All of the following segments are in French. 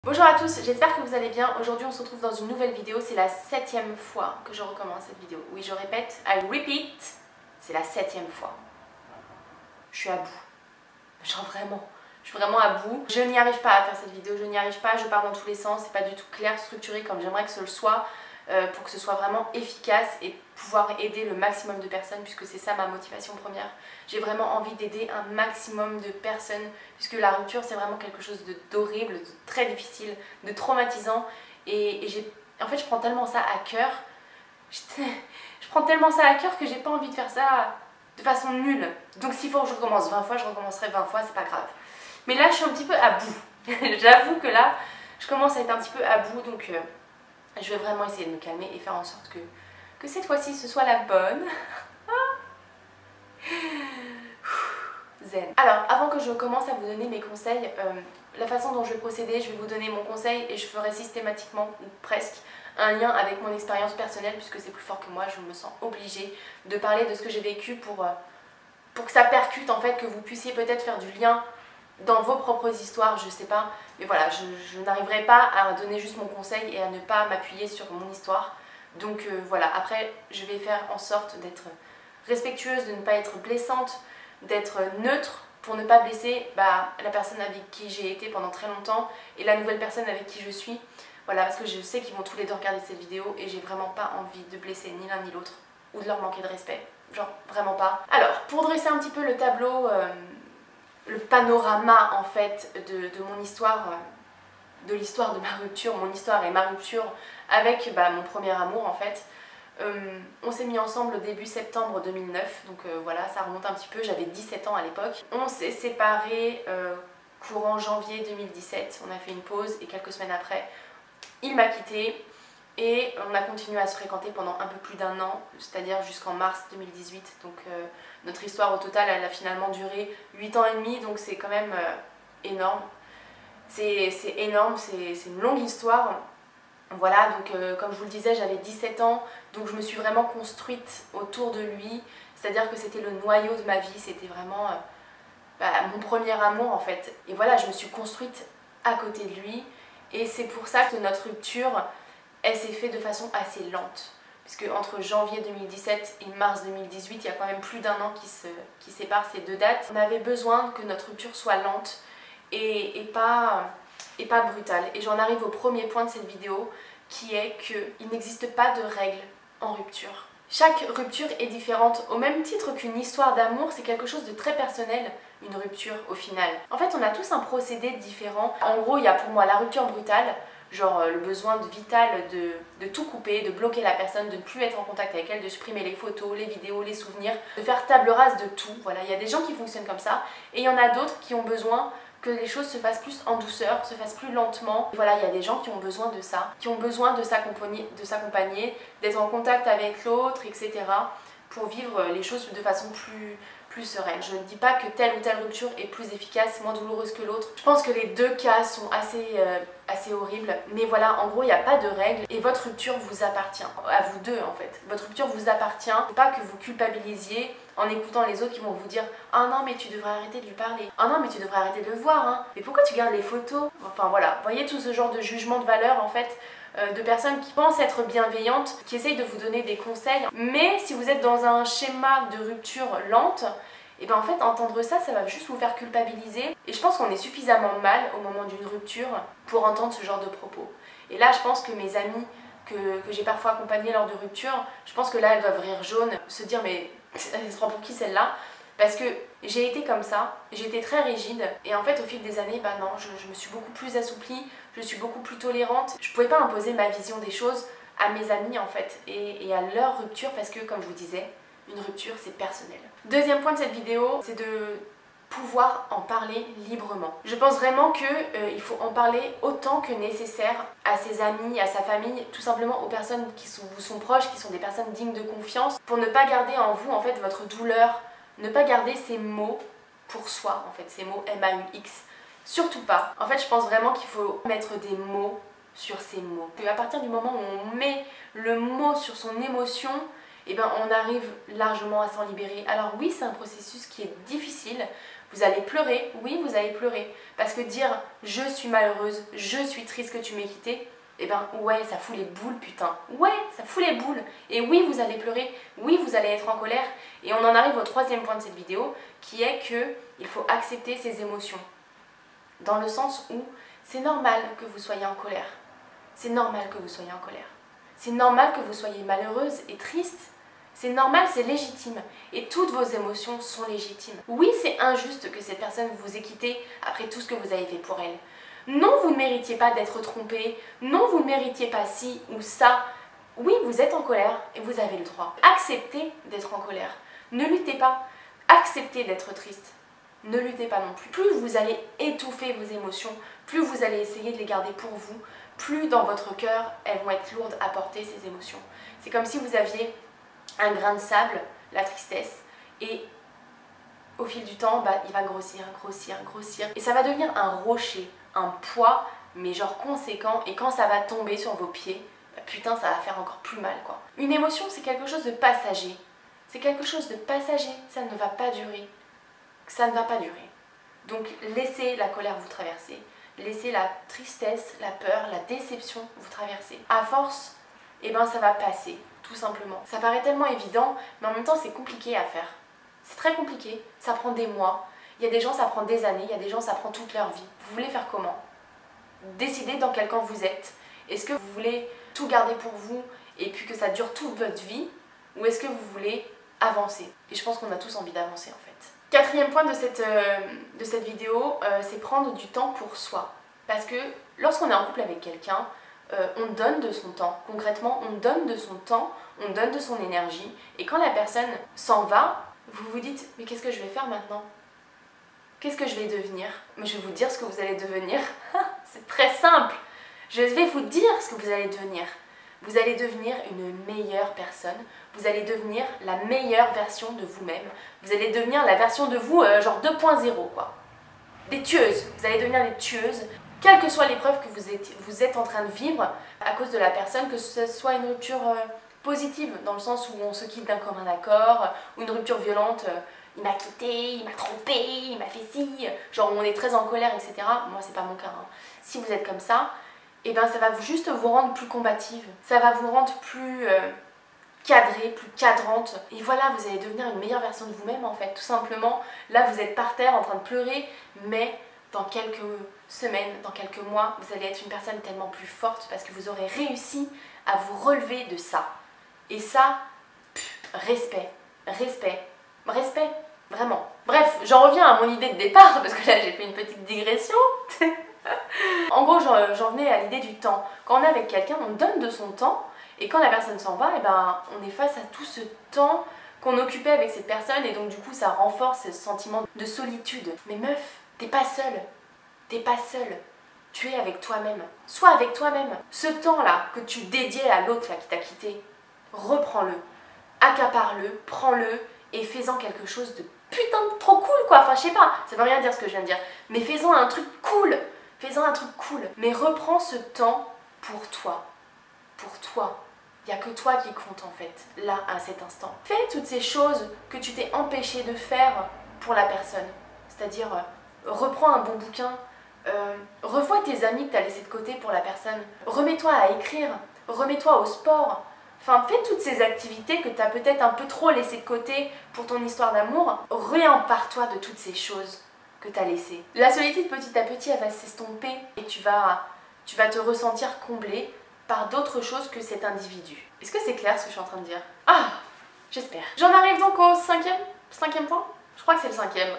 Bonjour à tous, j'espère que vous allez bien. Aujourd'hui on se retrouve dans une nouvelle vidéo, c'est la 7e fois que je recommence cette vidéo. Oui, je répète, I repeat, c'est la 7e fois. Je suis à bout. Genre vraiment, je suis vraiment à bout. Je n'y arrive pas à faire cette vidéo, je n'y arrive pas, je pars dans tous les sens, c'est pas du tout clair, structuré comme j'aimerais que ce le soit. Pour que ce soit vraiment efficace et pouvoir aider le maximum de personnes, puisque c'est ça ma motivation première. J'ai vraiment envie d'aider un maximum de personnes, puisque la rupture c'est vraiment quelque chose d'horrible, de très difficile, de traumatisant, et en fait je prends tellement ça à cœur, je prends tellement ça à cœur que j'ai pas envie de faire ça de façon nulle. Donc s'il faut que je recommence 20 fois, je recommencerai 20 fois, c'est pas grave. Mais là je suis un petit peu à bout. J'avoue que là je commence à être un petit peu à bout, donc je vais vraiment essayer de me calmer et faire en sorte que cette fois-ci ce soit la bonne. Zen. Alors, avant que je commence à vous donner mes conseils, la façon dont je vais procéder, je vais vous donner mon conseil et je ferai systématiquement, ou presque, un lien avec mon expérience personnelle, puisque c'est plus fort que moi, je me sens obligée de parler de ce que j'ai vécu pour que ça percute, en fait, que vous puissiez peut-être faire du lien dans vos propres histoires, je sais pas, mais voilà, je n'arriverai pas à donner juste mon conseil et à ne pas m'appuyer sur mon histoire. Donc voilà, après je vais faire en sorte d'être respectueuse, de ne pas être blessante, d'être neutre pour ne pas blesser la personne avec qui j'ai été pendant très longtemps et la nouvelle personne avec qui je suis. Voilà, parce que je sais qu'ils vont tous les deux regarder cette vidéo et j'ai vraiment pas envie de blesser ni l'un ni l'autre ou de leur manquer de respect, genre vraiment pas. Alors, pour dresser un petit peu le tableau, le panorama en fait de mon histoire, de l'histoire de ma rupture, mon histoire et ma rupture avec mon premier amour en fait. On s'est mis ensemble début septembre 2009, donc voilà, ça remonte un petit peu, j'avais 17 ans à l'époque. On s'est séparés courant janvier 2017, on a fait une pause et quelques semaines après, il m'a quittée et on a continué à se fréquenter pendant un peu plus d'un an, c'est-à-dire jusqu'en mars 2018. Donc notre histoire au total, elle a finalement duré 8 ans et demi, donc c'est quand même énorme. C'est énorme, c'est une longue histoire. Voilà, donc comme je vous le disais, j'avais 17 ans, donc je me suis vraiment construite autour de lui, c'est-à-dire que c'était le noyau de ma vie, c'était vraiment mon premier amour en fait. Et voilà, je me suis construite à côté de lui, et c'est pour ça que notre rupture, elle s'est faite de façon assez lente. Puisque entre janvier 2017 et mars 2018, il y a quand même plus d'un an qui sépare ces deux dates. On avait besoin que notre rupture soit lente et pas brutale. Et j'en arrive au premier point de cette vidéo, qui est qu'il n'existe pas de règles en rupture. Chaque rupture est différente, au même titre qu'une histoire d'amour, c'est quelque chose de très personnel, une rupture au final. En fait, on a tous un procédé différent. En gros, il y a pour moi la rupture brutale, genre le besoin vital de tout couper, de bloquer la personne, de ne plus être en contact avec elle, de supprimer les photos, les vidéos, les souvenirs, de faire table rase de tout. Voilà, il y a des gens qui fonctionnent comme ça, et il y en a d'autres qui ont besoin que les choses se fassent plus en douceur, se fassent plus lentement. Voilà, il y a des gens qui ont besoin de ça, qui ont besoin de s'accompagner, d'être en contact avec l'autre, etc. pour vivre les choses de façon plus sereine. Je ne dis pas que telle ou telle rupture est plus efficace, moins douloureuse que l'autre. Je pense que les deux cas sont assez horribles. Mais voilà, en gros, il n'y a pas de règle et votre rupture vous appartient. À vous deux, en fait. Votre rupture vous appartient. Faut pas que vous culpabilisiez en écoutant les autres qui vont vous dire « Ah non, mais tu devrais arrêter de lui parler. Ah non, mais tu devrais arrêter de le voir. Hein. Mais pourquoi tu gardes les photos ?» Enfin voilà, voyez tout ce genre de jugement de valeur, en fait, de personnes qui pensent être bienveillantes, qui essayent de vous donner des conseils. Mais si vous êtes dans un schéma de rupture lente, et bien en fait entendre ça, ça va juste vous faire culpabiliser. Et je pense qu'on est suffisamment mal au moment d'une rupture pour entendre ce genre de propos. Et là je pense que mes amies que j'ai parfois accompagnées lors de rupture, je pense que là elles doivent rire jaune, se dire mais elle se prend pour qui celle-là? Parce que j'ai été comme ça, j'ai été très rigide et en fait au fil des années, non, je me suis beaucoup plus assouplie, je suis beaucoup plus tolérante. Je pouvais pas imposer ma vision des choses à mes amis en fait et à leur rupture parce que comme je vous disais, une rupture c'est personnel. Deuxième point de cette vidéo, c'est de pouvoir en parler librement. Je pense vraiment qu'il faut en parler autant que nécessaire à ses amis, à sa famille, tout simplement aux personnes qui vous sont proches, qui sont des personnes dignes de confiance, pour ne pas garder en vous en fait votre douleur, ne pas garder ces mots pour soi en fait, ces mots M-A-U-X. Surtout pas. En fait, je pense vraiment qu'il faut mettre des mots sur ces mots. Et à partir du moment où on met le mot sur son émotion, on arrive largement à s'en libérer. Alors oui, c'est un processus qui est difficile. Vous allez pleurer, oui vous allez pleurer. Parce que dire je suis malheureuse, je suis triste que tu m'aies quitté, eh ben ouais ça fout les boules putain. Ouais ça fout les boules. Et oui vous allez pleurer, oui vous allez être en colère. Et on en arrive au troisième point de cette vidéo qui est que il faut accepter ses émotions. Dans le sens où c'est normal que vous soyez en colère. C'est normal que vous soyez en colère. C'est normal que vous soyez malheureuse et triste. C'est normal, c'est légitime. Et toutes vos émotions sont légitimes. Oui, c'est injuste que cette personne vous ait quitté après tout ce que vous avez fait pour elle. Non, vous ne méritiez pas d'être trompé. Non, vous ne méritiez pas ci ou ça. Oui, vous êtes en colère et vous avez le droit. Acceptez d'être en colère. Ne luttez pas. Acceptez d'être triste. Ne luttez pas non plus. Plus vous allez étouffer vos émotions, plus vous allez essayer de les garder pour vous, plus dans votre cœur, elles vont être lourdes à porter ces émotions. C'est comme si vous aviez un grain de sable, la tristesse, et au fil du temps, il va grossir, grossir, grossir, et ça va devenir un rocher, un poids, mais genre conséquent, et quand ça va tomber sur vos pieds, putain, ça va faire encore plus mal, quoi. Une émotion, c'est quelque chose de passager. C'est quelque chose de passager, ça ne va pas durer. Ça ne va pas durer. Donc laissez la colère vous traverser, laissez la tristesse, la peur, la déception vous traverser. À force, eh ben ça va passer, tout simplement. Ça paraît tellement évident, mais en même temps c'est compliqué à faire. C'est très compliqué, ça prend des mois. Il y a des gens ça prend des années, il y a des gens ça prend toute leur vie. Vous voulez faire comment? Décidez dans quel camp vous êtes. Est-ce que vous voulez tout garder pour vous et puis que ça dure toute votre vie? Ou est-ce que vous voulez avancer? Et je pense qu'on a tous envie d'avancer en fait. Quatrième point de cette vidéo, c'est prendre du temps pour soi. Parce que lorsqu'on est en couple avec quelqu'un, on donne de son temps. Concrètement, on donne de son temps, on donne de son énergie. Et quand la personne s'en va, vous vous dites « Mais qu'est-ce que je vais faire maintenant ? Qu'est-ce que je vais devenir ?» Mais je vais vous dire ce que vous allez devenir. C'est très simple. Je vais vous dire ce que vous allez devenir. Vous allez devenir une meilleure personne. Vous allez devenir la meilleure version de vous-même. Vous allez devenir la version de vous genre 2.0 quoi. Des tueuses. Vous allez devenir des tueuses. Quelle que soit l'épreuve que vous êtes en train de vivre à cause de la personne, que ce soit une rupture positive, dans le sens où on se quitte d'un commun accord, ou une rupture violente, il m'a quitté, il m'a trompé, il m'a fait ci, genre on est très en colère, etc. Moi c'est pas mon cas. Hein. Si vous êtes comme ça, eh ben ça va juste vous rendre plus combative, ça va vous rendre plus cadrée, plus cadrante. Et voilà, vous allez devenir une meilleure version de vous-même en fait, tout simplement. Là vous êtes par terre en train de pleurer, mais dans quelques semaines, dans quelques mois, vous allez être une personne tellement plus forte parce que vous aurez réussi à vous relever de ça. Et ça, respect, respect, respect, vraiment. Bref, j'en reviens à mon idée de départ parce que là j'ai fait une petite digression. En gros, j'en venais à l'idée du temps. Quand on est avec quelqu'un, on donne de son temps et quand la personne s'en va, eh ben, on est face à tout ce temps qu'on occupait avec cette personne et donc du coup ça renforce ce sentiment de solitude. Mais meuf, t'es pas seule, t'es pas seule, tu es avec toi-même. Sois avec toi-même. Ce temps-là que tu dédiais à l'autre là qui t'a quitté, reprends-le, accapare-le, prends-le et fais-en quelque chose de putain de trop cool quoi. Enfin je sais pas, ça veut rien dire ce que je viens de dire, mais fais-en un truc cool, fais-en un truc cool. Mais reprends ce temps pour toi, pour toi. Il n'y a que toi qui compte en fait, là, à cet instant. Fais toutes ces choses que tu t'es empêché de faire pour la personne. C'est-à-dire, reprends un bon bouquin, revois tes amis que tu as laissés de côté pour la personne, remets-toi à écrire, remets-toi au sport. Enfin, fais toutes ces activités que tu as peut-être un peu trop laissées de côté pour ton histoire d'amour. Réempare-toi de toutes ces choses que tu as laissées. La solitude, petit à petit, elle va s'estomper et tu vas te ressentir comblé par d'autres choses que cet individu. Est-ce que c'est clair ce que je suis en train de dire? Ah, j'espère. J'en arrive donc au cinquième point. Je crois que c'est le cinquième.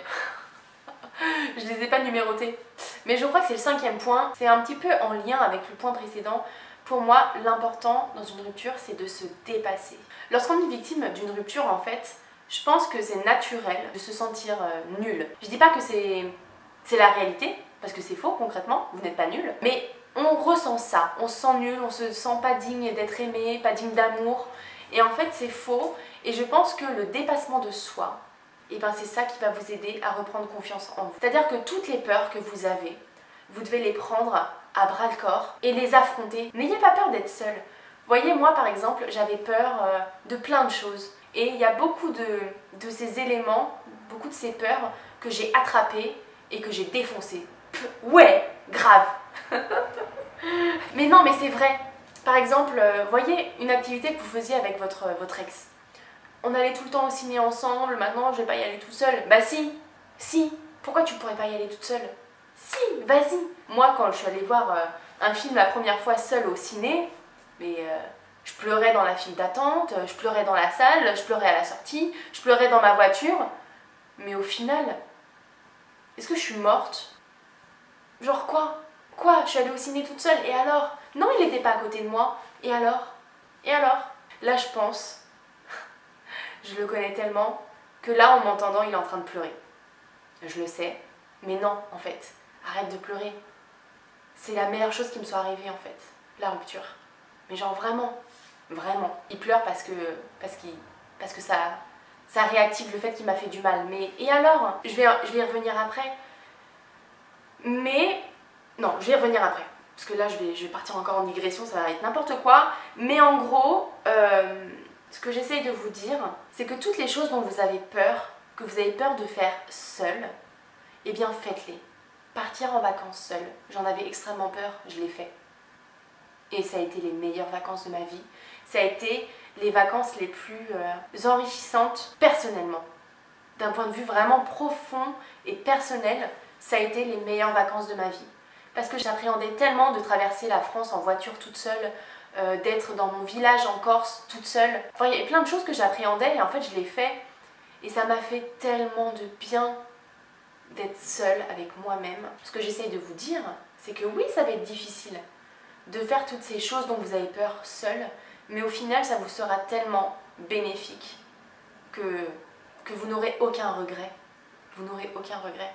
Je les ai pas numérotés. Mais je crois que c'est le cinquième point. C'est un petit peu en lien avec le point précédent. Pour moi, l'important dans une rupture, c'est de se dépasser. Lorsqu'on est victime d'une rupture, en fait, je pense que c'est naturel de se sentir nul. Je dis pas que c'est la réalité, parce que c'est faux concrètement, vous n'êtes pas nul. Mais on ressent ça, on se sent nul, on se sent pas digne d'être aimé, pas digne d'amour. Et en fait, c'est faux. Et je pense que le dépassement de soi, et ben c'est ça qui va vous aider à reprendre confiance en vous. C'est-à-dire que toutes les peurs que vous avez, vous devez les prendre à bras le corps et les affronter. N'ayez pas peur d'être seul. Vous voyez, moi par exemple, j'avais peur de plein de choses. Et il y a beaucoup de ces éléments, beaucoup de ces peurs que j'ai attrapé et que j'ai défoncé. Ouais, grave. Mais non, mais c'est vrai. Par exemple, voyez une activité que vous faisiez avec votre ex. On allait tout le temps au ciné ensemble, maintenant je vais pas y aller tout seul. Bah si. Pourquoi tu pourrais pas y aller toute seule? Si, vas-y. Moi, quand je suis allée voir un film la première fois seule au ciné, mais je pleurais dans la file d'attente, je pleurais dans la salle, je pleurais à la sortie, je pleurais dans ma voiture. Mais au final, est-ce que je suis morte? Genre quoi? Quoi? Je suis allée au ciné toute seule, et alors? Non, il n'était pas à côté de moi. Et alors? Et alors? Là, je pense, je le connais tellement, que là, en m'entendant, il est en train de pleurer. Je le sais, mais non, en fait. Arrête de pleurer. C'est la meilleure chose qui me soit arrivée, en fait. La rupture. Mais genre vraiment. Vraiment. Il pleure parce que ça réactive le fait qu'il m'a fait du mal. Mais et alors? Je vais y revenir après. Mais non, je vais y revenir après. Parce que là, je vais partir encore en digression, ça va être n'importe quoi. Mais en gros, ce que j'essaye de vous dire, c'est que toutes les choses dont vous avez peur, que vous avez peur de faire seul, eh bien faites-les. Partir en vacances seul, j'en avais extrêmement peur, je l'ai fait. Et ça a été les meilleures vacances de ma vie. Ça a été les vacances les plus enrichissantes personnellement. D'un point de vue vraiment profond et personnel, ça a été les meilleures vacances de ma vie. Parce que j'appréhendais tellement de traverser la France en voiture toute seule, d'être dans mon village en Corse toute seule. Enfin, il y avait plein de choses que j'appréhendais et en fait je l'ai fait. Et ça m'a fait tellement de bien d'être seule avec moi-même. Ce que j'essaye de vous dire, c'est que oui, ça va être difficile de faire toutes ces choses dont vous avez peur seule, mais au final, ça vous sera tellement bénéfique que vous n'aurez aucun regret. Vous n'aurez aucun regret.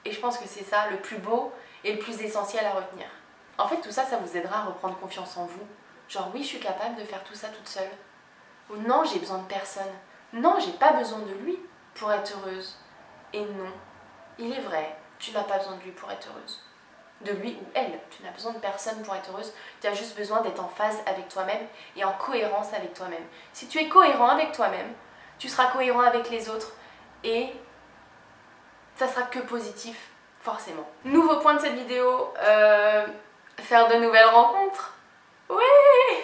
Et je pense que c'est ça le plus beau et le plus essentiel à retenir. En fait, tout ça, ça vous aidera à reprendre confiance en vous. Genre, oui, je suis capable de faire tout ça toute seule. Ou non, j'ai besoin de personne. Non, j'ai pas besoin de lui pour être heureuse. Et non, il est vrai, tu n'as pas besoin de lui pour être heureuse. De lui ou elle, tu n'as besoin de personne pour être heureuse. Tu as juste besoin d'être en phase avec toi-même et en cohérence avec toi-même. Si tu es cohérent avec toi-même, tu seras cohérent avec les autres et ça sera que positif, forcément. Nouveau point de cette vidéo, faire de nouvelles rencontres. Ouais.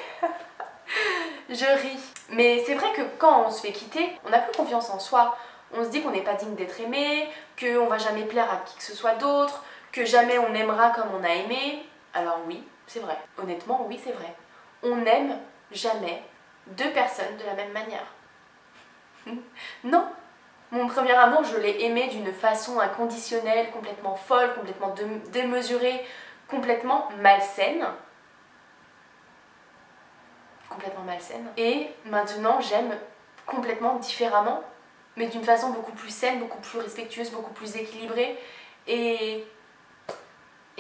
Je ris. Mais c'est vrai que quand on se fait quitter, on n'a plus confiance en soi. On se dit qu'on n'est pas digne d'être aimé, qu'on va jamais plaire à qui que ce soit d'autre, que jamais on aimera comme on a aimé. Alors oui, c'est vrai. Honnêtement, oui, c'est vrai. On n'aime jamais deux personnes de la même manière. Non. Mon premier amour, je l'ai aimé d'une façon inconditionnelle, complètement folle, complètement démesurée, complètement malsaine. Complètement malsaine. Et maintenant, j'aime complètement différemment, mais d'une façon beaucoup plus saine, beaucoup plus respectueuse, beaucoup plus équilibrée. Et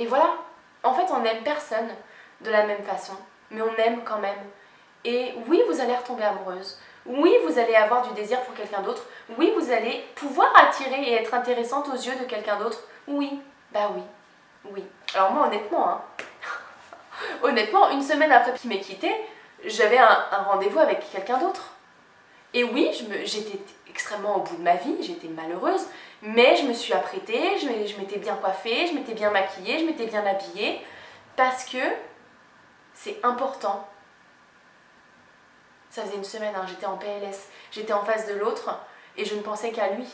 voilà. En fait, on n'aime personne de la même façon, mais on aime quand même. Et oui, vous allez retomber amoureuse. Oui, vous allez avoir du désir pour quelqu'un d'autre. Oui, vous allez pouvoir attirer et être intéressante aux yeux de quelqu'un d'autre. Oui, bah oui, oui. Alors moi, honnêtement, hein, honnêtement, une semaine après qu'il m'ait quittée, j'avais un rendez-vous avec quelqu'un d'autre. Et oui, j'étais extrêmement au bout de ma vie, j'étais malheureuse, mais je me suis apprêtée, je m'étais bien coiffée, je m'étais bien maquillée, je m'étais bien habillée, parce que c'est important. Ça faisait une semaine, hein, j'étais en PLS, j'étais en face de l'autre et je ne pensais qu'à lui.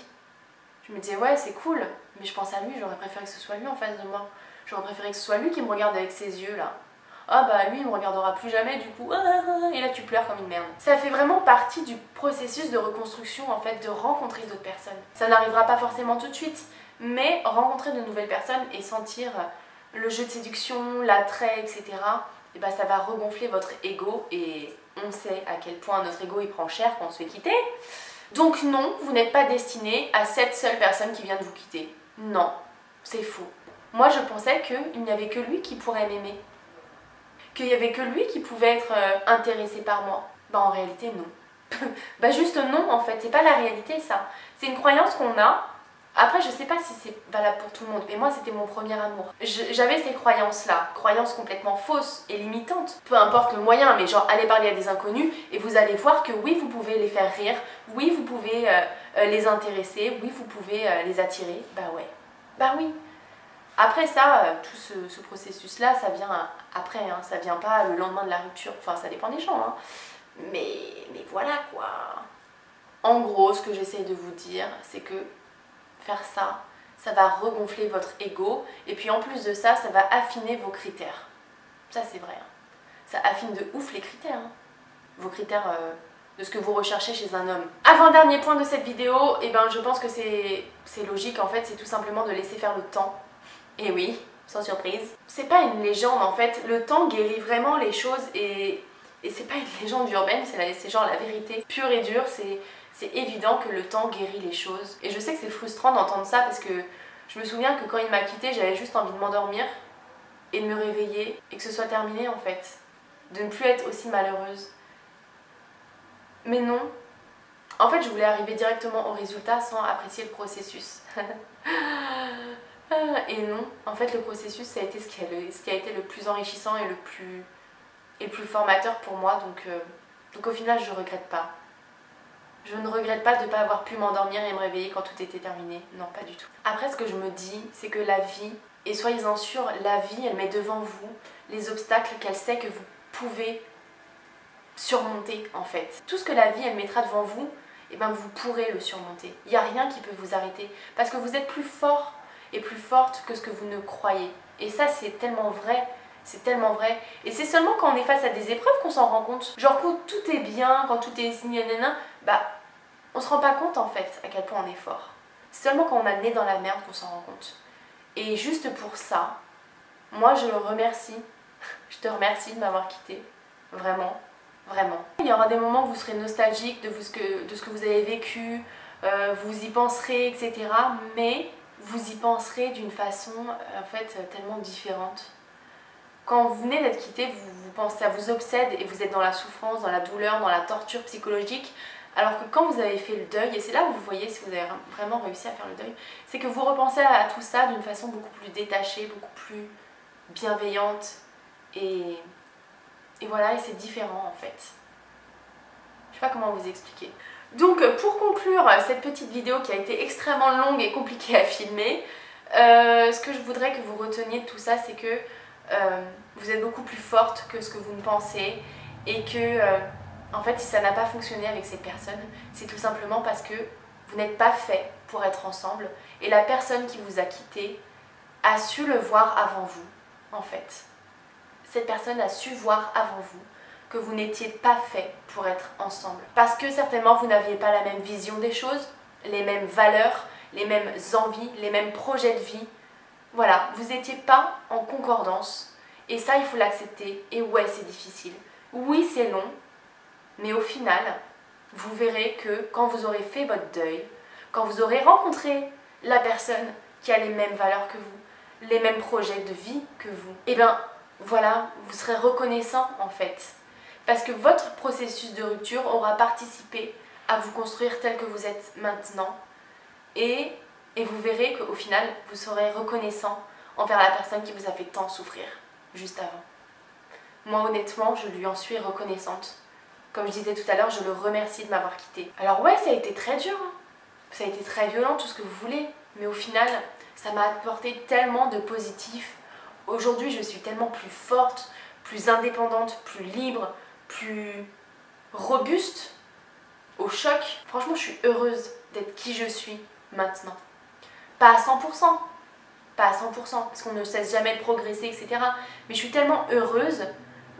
Je me disais ouais c'est cool, mais je pense à lui, j'aurais préféré que ce soit lui en face de moi. J'aurais préféré que ce soit lui qui me regarde avec ses yeux là. Ah bah lui il me regardera plus jamais du coup, et là tu pleures comme une merde. Ça fait vraiment partie du processus de reconstruction en fait, de rencontrer d'autres personnes. Ça n'arrivera pas forcément tout de suite, mais rencontrer de nouvelles personnes et sentir le jeu de séduction, l'attrait, etc. Et bah ça va regonfler votre ego et on sait à quel point notre ego il prend cher quand on se fait quitter. Donc non, vous n'êtes pas destiné à cette seule personne qui vient de vous quitter. Non, c'est faux. Moi je pensais qu'il n'y avait que lui qui pourrait m'aimer. Qu'il n'y avait que lui qui pouvait être intéressé par moi. Bah en réalité non. Bah juste non en fait, c'est pas la réalité ça. C'est une croyance qu'on a Après, je sais pas si c'est valable pour tout le monde, mais moi c'était mon premier amour. J'avais ces croyances-là, croyances complètement fausses et limitantes. Peu importe le moyen, mais genre allez parler à des inconnus et vous allez voir que oui, vous pouvez les faire rire, oui, vous pouvez les intéresser, oui, vous pouvez les attirer. Bah ouais, bah oui. Après ça, tout ce processus-là, ça vient après, hein, ça vient pas le lendemain de la rupture, enfin ça dépend des gens, hein. Mais voilà quoi. En gros, ce que j'essaie de vous dire, c'est que faire ça, ça va regonfler votre ego et puis en plus de ça, ça va affiner vos critères. Ça c'est vrai, hein. Ça affine de ouf les critères, hein. Vos critères de ce que vous recherchez chez un homme. Avant-dernier point de cette vidéo, eh ben, je pense que c'est logique en fait, c'est tout simplement de laisser faire le temps. Et oui, sans surprise. C'est pas une légende en fait, le temps guérit vraiment les choses et c'est pas une légende urbaine, c'est genre la vérité pure et dure, c'est évident que le temps guérit les choses. Et je sais que c'est frustrant d'entendre ça parce que je me souviens que quand il m'a quittée, j'avais juste envie de m'endormir et de me réveiller et que ce soit terminé en fait. De ne plus être aussi malheureuse. Mais non. En fait, je voulais arriver directement au résultat sans apprécier le processus. Et non, en fait le processus ça a été ce qui a été le plus enrichissant et le plus formateur pour moi, donc au final je regrette pas. Je ne regrette pas de ne pas avoir pu m'endormir et me réveiller quand tout était terminé, non pas du tout. Après ce que je me dis c'est que la vie, et soyez-en sûrs, la vie elle met devant vous les obstacles qu'elle sait que vous pouvez surmonter en fait. Tout ce que la vie elle mettra devant vous, et ben vous pourrez le surmonter. Il n'y a rien qui peut vous arrêter parce que vous êtes plus fort et plus forte que ce que vous ne croyez. Et ça c'est tellement vrai, c'est tellement vrai. Et c'est seulement quand on est face à des épreuves qu'on s'en rend compte. Genre quand tout est bien, quand tout est nanana, bah on se rend pas compte en fait à quel point on est fort. C'est seulement quand on a le nez dans la merde qu'on s'en rend compte. Et juste pour ça, moi je le remercie, je te remercie de m'avoir quitté, vraiment, vraiment. Il y aura des moments où vous serez nostalgique de ce que vous avez vécu, vous y penserez, etc. Mais vous y penserez d'une façon en fait tellement différente. Quand vous venez d'être quitté, vous pensez, ça vous obsède et vous êtes dans la souffrance, dans la douleur, dans la torture psychologique. Alors que quand vous avez fait le deuil, et c'est là où vous voyez si vous avez vraiment réussi à faire le deuil, c'est que vous repensez à tout ça d'une façon beaucoup plus détachée, beaucoup plus bienveillante. Et voilà, et c'est différent en fait. Je sais pas comment vous expliquer. Donc pour conclure cette petite vidéo qui a été extrêmement longue et compliquée à filmer, ce que je voudrais que vous reteniez de tout ça, c'est que vous êtes beaucoup plus forte que ce que vous ne pensez et que en fait si ça n'a pas fonctionné avec cette personne, c'est tout simplement parce que vous n'êtes pas fait pour être ensemble et la personne qui vous a quitté a su le voir avant vous en fait. Cette personne a su voir avant vous que vous n'étiez pas fait pour être ensemble. Parce que certainement vous n'aviez pas la même vision des choses, les mêmes valeurs, les mêmes envies, les mêmes projets de vie. Voilà, vous n'étiez pas en concordance et ça il faut l'accepter. Et ouais, c'est difficile. Oui, c'est long, mais au final, vous verrez que quand vous aurez fait votre deuil, quand vous aurez rencontré la personne qui a les mêmes valeurs que vous, les mêmes projets de vie que vous, et bien voilà, vous serez reconnaissant en fait. Parce que votre processus de rupture aura participé à vous construire tel que vous êtes maintenant. Et vous verrez qu'au final, vous serez reconnaissant envers la personne qui vous a fait tant souffrir juste avant. Moi honnêtement, je lui en suis reconnaissante. Comme je disais tout à l'heure, je le remercie de m'avoir quittée. Alors ouais, ça a été très dur, hein. Ça a été très violent, tout ce que vous voulez. Mais au final, ça m'a apporté tellement de positif. Aujourd'hui, je suis tellement plus forte, plus indépendante, plus libre, plus robuste au choc. Franchement, je suis heureuse d'être qui je suis maintenant. Pas à 100%, pas à 100%, parce qu'on ne cesse jamais de progresser, etc. Mais je suis tellement heureuse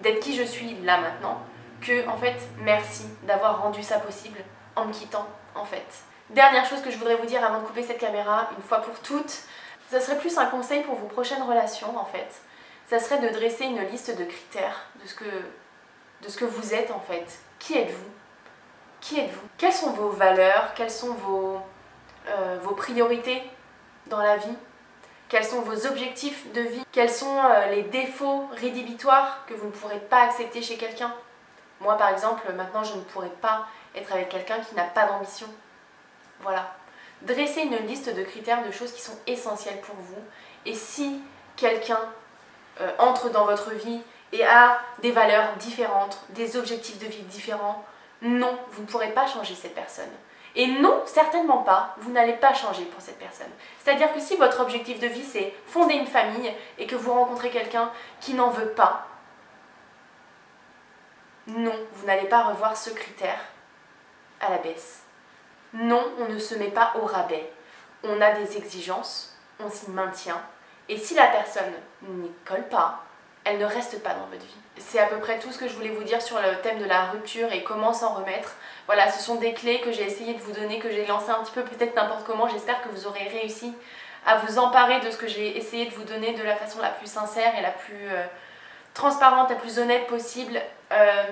d'être qui je suis là maintenant, que en fait, merci d'avoir rendu ça possible en me quittant, en fait. Dernière chose que je voudrais vous dire avant de couper cette caméra, une fois pour toutes, ça serait plus un conseil pour vos prochaines relations, en fait. Ça serait de dresser une liste de critères de ce que vous êtes, en fait. Qui êtes-vous? Qui êtes-vous? Quelles sont vos valeurs? Quelles sont vos priorités dans la vie? Quels sont vos objectifs de vie? Quels sont les défauts rédhibitoires que vous ne pourrez pas accepter chez quelqu'un? Moi par exemple, maintenant je ne pourrais pas être avec quelqu'un qui n'a pas d'ambition. Voilà. Dressez une liste de critères, de choses qui sont essentielles pour vous. Et si quelqu'un entre dans votre vie et a des valeurs différentes, des objectifs de vie différents, non, vous ne pourrez pas changer cette personne. Et non, certainement pas, vous n'allez pas changer pour cette personne. C'est-à-dire que si votre objectif de vie c'est fonder une famille et que vous rencontrez quelqu'un qui n'en veut pas, non, vous n'allez pas revoir ce critère à la baisse. Non, on ne se met pas au rabais. On a des exigences, on s'y maintient. Et si la personne n'y colle pas, elle ne reste pas dans votre vie. C'est à peu près tout ce que je voulais vous dire sur le thème de la rupture et comment s'en remettre. Voilà, ce sont des clés que j'ai essayé de vous donner, que j'ai lancées un petit peu peut-être n'importe comment. J'espère que vous aurez réussi à vous emparer de ce que j'ai essayé de vous donner de la façon la plus sincère et la plus transparente, la plus honnête possible.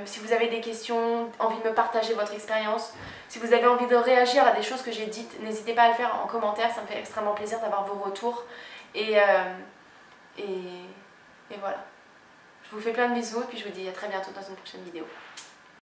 Si vous avez des questions, envie de me partager votre expérience, si vous avez envie de réagir à des choses que j'ai dites, n'hésitez pas à le faire en commentaire, ça me fait extrêmement plaisir d'avoir vos retours. Et voilà. Je vous fais plein de bisous et puis je vous dis à très bientôt dans une prochaine vidéo.